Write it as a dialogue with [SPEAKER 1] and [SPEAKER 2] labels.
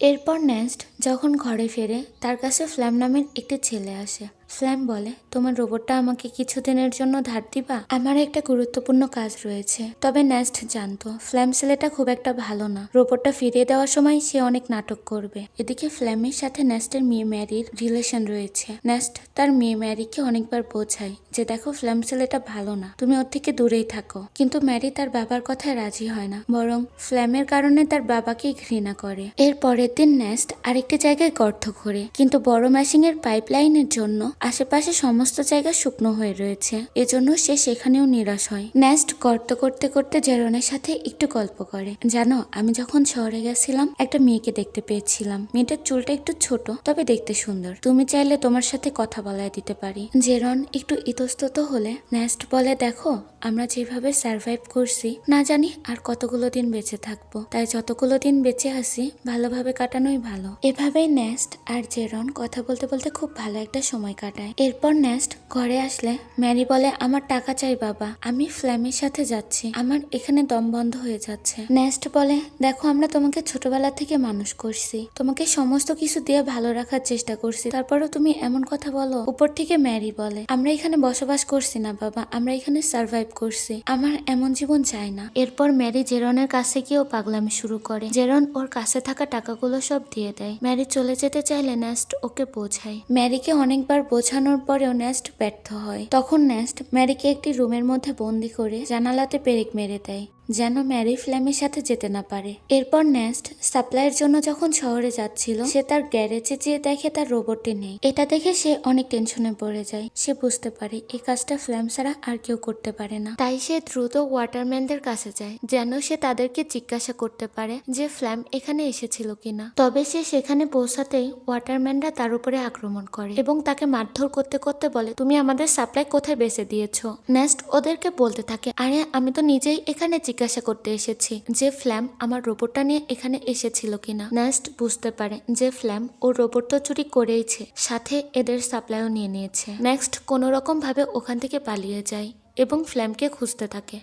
[SPEAKER 1] এরপর নেস্ট যখন ঘরে ফেরে তার কাছে ফ্ল্যাম নামের একটি ছেলে আসে। ফ্ল্যাম বলে, তোমার রোবটটা আমাকে কিছুদিনের জন্য ধার দিবা? আমার একটা গুরুত্বপূর্ণ কাজ রয়েছে। তবে নেস্ট জানতো ফ্ল্যাম ছেলেটা খুব একটা ভালো না। রোবটটা ফিরিয়ে দেওয়ার সময় সে অনেক নাটক করবে। এদিকে ফ্ল্যামের সাথে নেস্টের মেয়ে ম্যারির রিলেশন রয়েছে। নেস্ট তার মেয়ে ম্যারিকে অনেকবার বোঝায় যে দেখো ফ্ল্যাম ছেলেটা ভালো না, তুমি ওর থেকে দূরেই থাকো। কিন্তু ম্যারি তার বাবার কথায় রাজি হয় না, বরং ফ্ল্যামের কারণে তার বাবাকেই ঘৃণা করে। এর পরের দিন নেস্ট আরেকটি জায়গায় গর্ত ঘোরে, কিন্তু বড় ম্যাশিং এর পাইপলাইনের জন্য আশেপাশে সমস্ত জায়গা শুকনো হয়ে রয়েছে। এজন্য সে সেখানেও নিরাশ হয়। নেস্ট গর্ত করতে করতে জেরনের সাথে একটু গল্প করে। জানো, আমি যখন শহরে গেছিলাম একটা মেয়েকে দেখতে পেয়েছিলাম। মেয়েটার চুলটা একটু ছোট, তবে দেখতে সুন্দর। তুমি চাইলে তোমার সাথে কথা বলায় দিতে পারি। জেরন একটু ইতস্তত হলে নেস্ট বলে, দেখো আমরা যেভাবে সার্ভাইভ করছি, না জানি আর কতগুলো দিন বেঁচে থাকবো। তাই যতগুলো দিন বেঁচে আছি ভালোভাবে কাটানোই ভালো। এভাবেই নেস্ট আর জেরন কথা বলতে বলতে খুব ভালো একটা সময় কাটায়। এরপর নেস্ট ঘরে আসলে ম্যারি বলে, আমার টাকা চাই বাবা, আমি ফ্ল্যামের সাথে যাচ্ছি, আমার এখানে দম বন্ধ হয়ে যাচ্ছে। নেস্ট বলে, দেখো আমরা তোমাকে ছোটবেলা থেকে মানুষ করছি, তোমাকে সমস্ত কিছু দিয়ে ভালো রাখার চেষ্টা করছি, তারপরও তুমি এমন কথা বলো। উপর থেকে ম্যারি বলে, আমরা এখানে বসবাস করছি না বাবা, আমরা এখানে সার্ভাইভ করছি, আমার এমন জীবন চাই না। এরপর ম্যারি জেরনের কাছে গিয়েও পাগলামি শুরু করে। জেরন ওর কাছে থাকা টাকাগুলো সব দিয়ে দেয়। ম্যারি চলে যেতে চাইলে নেস্ট ওকে বোঝায়। ম্যারিকে অনেকবার বোঝানোর পরেও নেস্ট ব্যর্থ হয়। তখন নেস্ট ম্যারিকে একটি রুমের মধ্যে বন্দি করে জানালাতে পেরেক মেরে দেয়, যেন ম্যারি ফ্ল্যামের সাথে যেতে না পারে। এরপর নেস্ট সাপ্লাইয়ের জন্য যখন শহরে যাচ্ছিল, সে তার গ্যারেজে যেয়ে দেখে তার রোবটটি নেই। এটা দেখে সে অনেক টেনশনে পড়ে যায়। সে বুঝতে পারে এই কাজটা ফ্ল্যাম ছাড়া আর কেউ করতে পারে না। তাই সে দ্রুত ওয়াটারম্যানদের কাছে যায়, যেন সে তাদেরকে জিজ্ঞাসা করতে পারে যে ফ্ল্যাম এখানে এসেছিল কিনা। তবে সে সেখানে পৌঁছাতেই ওয়াটারম্যানরা তার উপরে আক্রমণ করে এবং তাকে মারধর করতে করতে বলে, তুমি আমাদের সাপ্লাই কোথায় বেচে দিয়েছো? নেস্ট ওদেরকে বলতে থাকে, আরে আমি তো নিজেই এখানে জিজ্ঞাসা করতে এসেছি যে ফ্ল্যাম আমার রোবটটা নিয়ে এখানে এসেছিল কিনা। নেস্ট বুঝতে পারে যে ফ্ল্যাম ও রোবট তো চুরি করেইছে, সাথে এদের সাপ্লাইও নিয়ে নিয়েছে। নেক্সট কোনো রকম ভাবে ওখান থেকে পালিয়ে যায় এবং ফ্ল্যামকে খুঁজতে থাকে।